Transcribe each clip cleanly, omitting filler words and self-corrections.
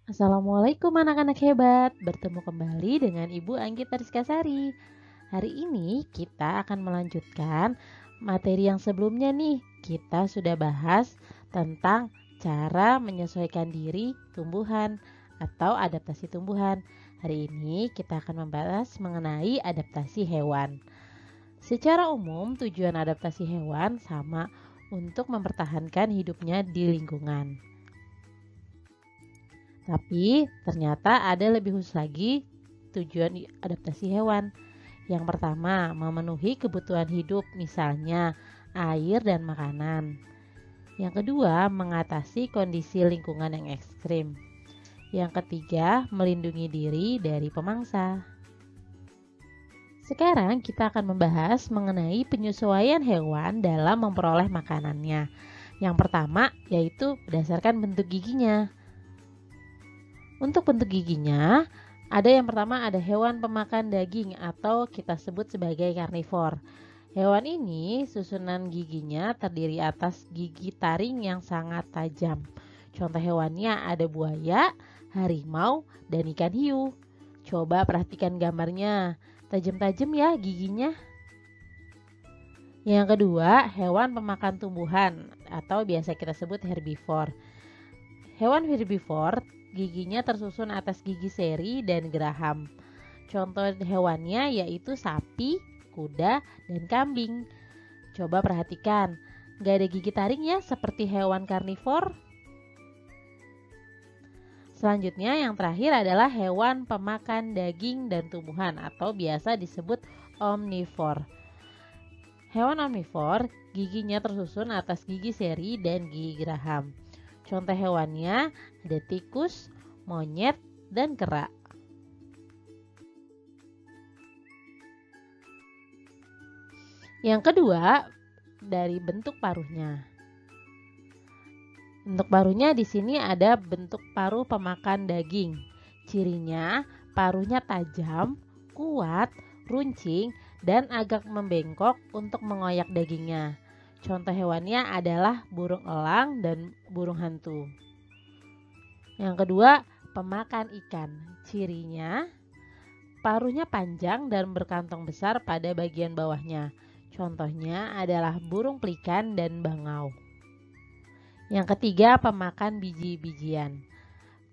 Assalamualaikum anak-anak hebat, bertemu kembali dengan Ibu Anggita Rizkasari. Hari ini kita akan melanjutkan materi yang sebelumnya nih. Kita sudah bahas tentang cara menyesuaikan diri tumbuhan atau adaptasi tumbuhan. Hari ini kita akan membahas mengenai adaptasi hewan. Secara umum, tujuan adaptasi hewan sama untuk mempertahankan hidupnya di lingkungan. Tapi ternyata ada lebih khusus lagi tujuan adaptasi hewan. Yang pertama, memenuhi kebutuhan hidup, misalnya air dan makanan. Yang kedua, mengatasi kondisi lingkungan yang ekstrim. Yang ketiga, melindungi diri dari pemangsa. Sekarang kita akan membahas mengenai penyesuaian hewan dalam memperoleh makanannya. Yang pertama yaitu berdasarkan bentuk giginya. Untuk bentuk giginya, ada yang pertama ada hewan pemakan daging atau kita sebut sebagai karnivor. Hewan ini susunan giginya terdiri atas gigi taring yang sangat tajam. Contoh hewannya ada buaya, harimau, dan ikan hiu. Coba perhatikan gambarnya, tajam-tajam ya giginya. Yang kedua, hewan pemakan tumbuhan atau biasa kita sebut herbivore. Hewan herbivore giginya tersusun atas gigi seri dan geraham. Contoh hewannya yaitu sapi, kuda, dan kambing. Coba perhatikan, gak ada gigi taring ya seperti hewan karnivor. Selanjutnya yang terakhir adalah hewan pemakan daging dan tumbuhan atau biasa disebut omnivore. Hewan omnivore giginya tersusun atas gigi seri dan gigi geraham. Contoh hewannya ada tikus, monyet, dan kera. Yang kedua, dari bentuk paruhnya. Bentuk paruhnya di sini ada bentuk paruh pemakan daging. Cirinya, paruhnya tajam, kuat, runcing, dan agak membengkok untuk mengoyak dagingnya. Contoh hewannya adalah burung elang dan burung hantu. Yang kedua, pemakan ikan. Cirinya, paruhnya panjang dan berkantong besar pada bagian bawahnya. Contohnya adalah burung pelikan dan bangau. Yang ketiga, pemakan biji-bijian.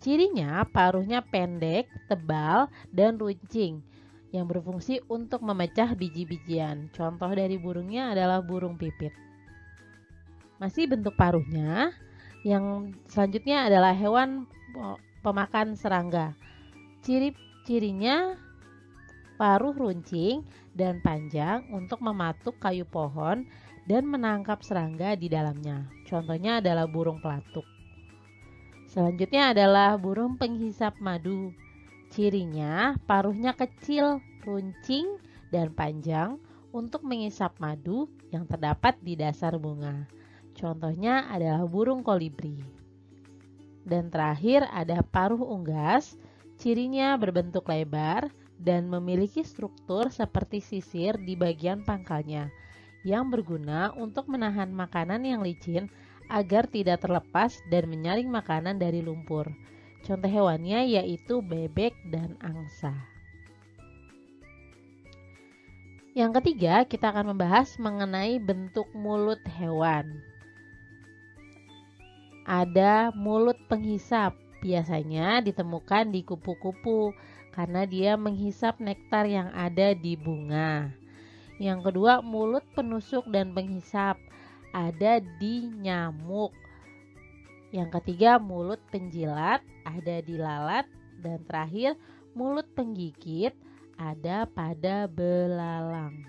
Cirinya, paruhnya pendek, tebal, dan runcing yang berfungsi untuk memecah biji-bijian. Contoh dari burungnya adalah burung pipit. Masih bentuk paruhnya, yang selanjutnya adalah hewan pemakan serangga. Ciri-cirinya paruh runcing dan panjang untuk mematuk kayu pohon dan menangkap serangga di dalamnya. Contohnya adalah burung pelatuk. Selanjutnya adalah burung penghisap madu. Cirinya paruhnya kecil, runcing, dan panjang untuk mengisap madu yang terdapat di dasar bunga. Contohnya adalah burung kolibri. Dan terakhir ada paruh unggas. Cirinya berbentuk lebar dan memiliki struktur seperti sisir di bagian pangkalnya yang berguna untuk menahan makanan yang licin agar tidak terlepas dan menyaring makanan dari lumpur. Contoh hewannya yaitu bebek dan angsa. Yang ketiga, kita akan membahas mengenai bentuk mulut hewan. Ada mulut penghisap, biasanya ditemukan di kupu-kupu karena dia menghisap nektar yang ada di bunga. Yang kedua, mulut penusuk dan penghisap, ada di nyamuk. Yang ketiga, mulut penjilat, ada di lalat. Dan terakhir, mulut penggigit, ada pada belalang.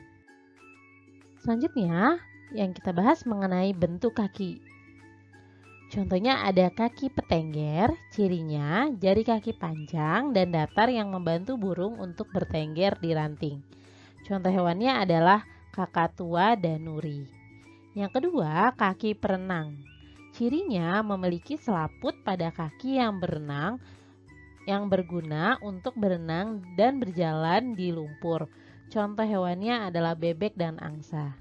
Selanjutnya, yang kita bahas mengenai bentuk kaki. Contohnya ada kaki petengger, cirinya jari kaki panjang dan datar yang membantu burung untuk bertengger di ranting. Contoh hewannya adalah kakatua dan nuri. Yang kedua, kaki perenang. Cirinya memiliki selaput pada kaki yang berenang yang berguna untuk berenang dan berjalan di lumpur. Contoh hewannya adalah bebek dan angsa.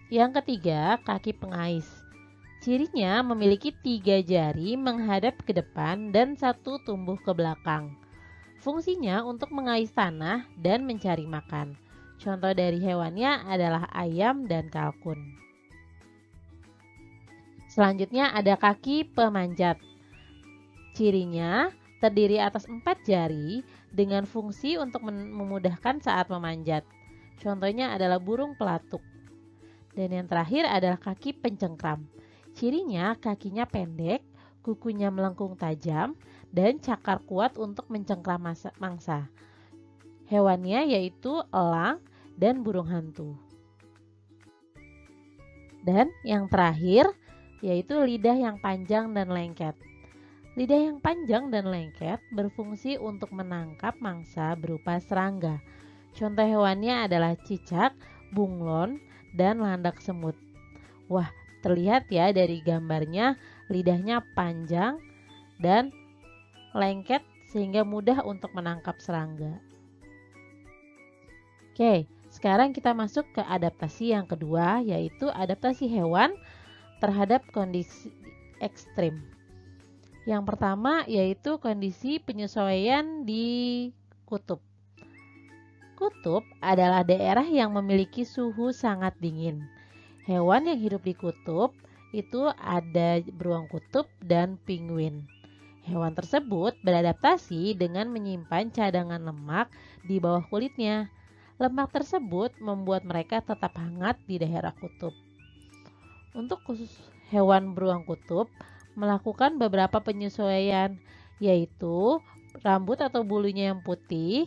Yang ketiga, kaki pengais. Cirinya memiliki 3 jari menghadap ke depan dan 1 tumbuh ke belakang. Fungsinya untuk mengais tanah dan mencari makan. Contoh dari hewannya adalah ayam dan kalkun. Selanjutnya ada kaki pemanjat. Cirinya terdiri atas 4 jari dengan fungsi untuk memudahkan saat memanjat. Contohnya adalah burung pelatuk. Dan yang terakhir adalah kaki pencengkram. Cirinya kakinya pendek, kukunya melengkung tajam, dan cakar kuat untuk mencengkram mangsa. Hewannya yaitu elang dan burung hantu. Dan yang terakhir yaitu lidah yang panjang dan lengket. Lidah yang panjang dan lengket berfungsi untuk menangkap mangsa berupa serangga. Contoh hewannya adalah cicak, bunglon, dan landak semut. Wah, terlihat ya dari gambarnya lidahnya panjang dan lengket sehingga mudah untuk menangkap serangga. Oke, sekarang kita masuk ke adaptasi yang kedua, yaitu adaptasi hewan terhadap kondisi ekstrim. Yang pertama yaitu kondisi penyesuaian di kutub. Kutub adalah daerah yang memiliki suhu sangat dingin. Hewan yang hidup di kutub itu ada beruang kutub dan penguin. Hewan tersebut beradaptasi dengan menyimpan cadangan lemak di bawah kulitnya. Lemak tersebut membuat mereka tetap hangat di daerah kutub. Untuk khusus hewan beruang kutub melakukan beberapa penyesuaian, yaitu rambut atau bulunya yang putih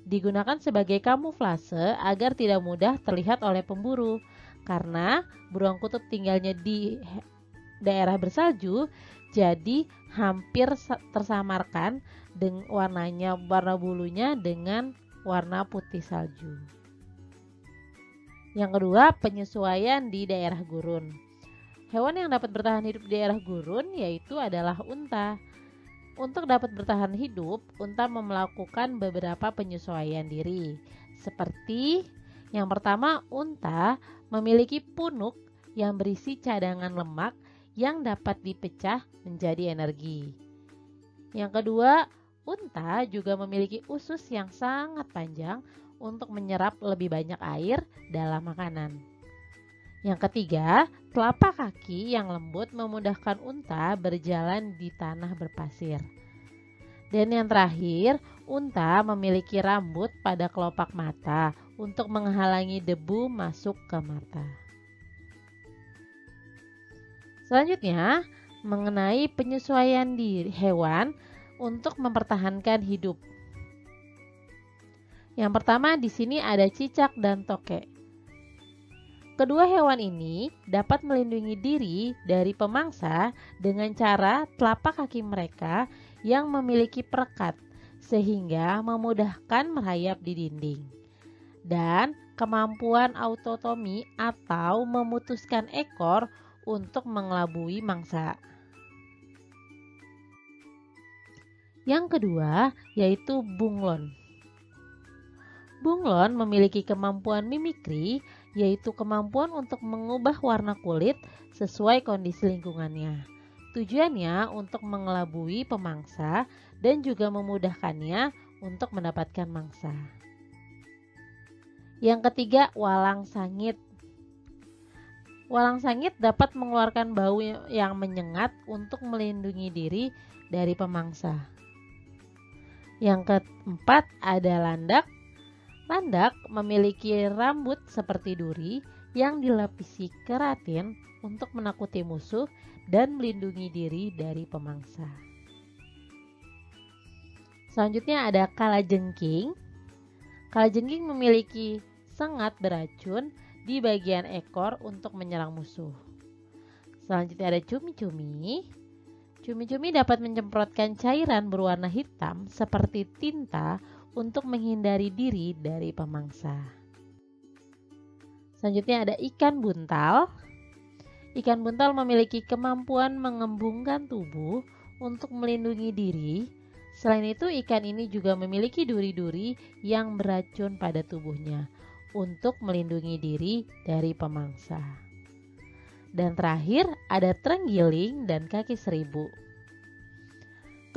digunakan sebagai kamuflase agar tidak mudah terlihat oleh pemburu. Karena beruang kutub tinggalnya di daerah bersalju, jadi hampir tersamarkan dengan warna bulunya dengan warna putih salju. Yang kedua, penyesuaian di daerah gurun. Hewan yang dapat bertahan hidup di daerah gurun yaitu adalah unta. Untuk dapat bertahan hidup, unta melakukan beberapa penyesuaian diri. Seperti yang pertama, unta memiliki punuk yang berisi cadangan lemak yang dapat dipecah menjadi energi. Yang kedua, unta juga memiliki usus yang sangat panjang untuk menyerap lebih banyak air dalam makanan. Yang ketiga, telapak kaki yang lembut memudahkan unta berjalan di tanah berpasir. Dan yang terakhir, unta memiliki rambut pada kelopak mata untuk menghalangi debu masuk ke mata. Selanjutnya, mengenai penyesuaian di hewan untuk mempertahankan hidup. Yang pertama di sini ada cicak dan tokek. Kedua hewan ini dapat melindungi diri dari pemangsa dengan cara telapak kaki mereka yang memiliki perekat sehingga memudahkan merayap di dinding. Dan kemampuan autotomi atau memutuskan ekor untuk mengelabui mangsa. Yang kedua yaitu bunglon. Bunglon memiliki kemampuan mimikri, yaitu kemampuan untuk mengubah warna kulit sesuai kondisi lingkungannya. Tujuannya untuk mengelabui pemangsa dan juga memudahkannya untuk mendapatkan mangsa. Yang ketiga, walang sangit. Walang sangit dapat mengeluarkan bau yang menyengat untuk melindungi diri dari pemangsa. Yang keempat ada landak. Landak memiliki rambut seperti duri yang dilapisi keratin untuk menakuti musuh dan melindungi diri dari pemangsa. Selanjutnya ada kalajengking. Kalajengking memiliki sengat beracun di bagian ekor untuk menyerang musuh. Selanjutnya ada cumi-cumi. Cumi-cumi dapat menyemprotkan cairan berwarna hitam seperti tinta untuk menghindari diri dari pemangsa. Selanjutnya ada ikan buntal. Ikan buntal memiliki kemampuan mengembungkan tubuh untuk melindungi diri. Selain itu, ikan ini juga memiliki duri-duri yang beracun pada tubuhnya untuk melindungi diri dari pemangsa. Dan terakhir ada terenggiling dan kaki seribu.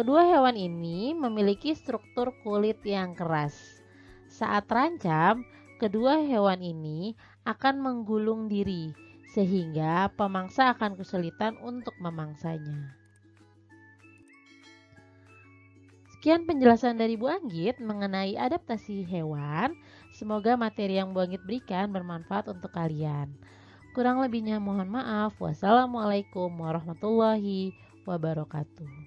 Kedua hewan ini memiliki struktur kulit yang keras. Saat terancam, kedua hewan ini akan menggulung diri sehingga pemangsa akan kesulitan untuk memangsanya. Sekian penjelasan dari Bu Anggit mengenai adaptasi hewan. Semoga materi yang Bu Anggit berikan bermanfaat untuk kalian. Kurang lebihnya mohon maaf. Wassalamualaikum warahmatullahi wabarakatuh.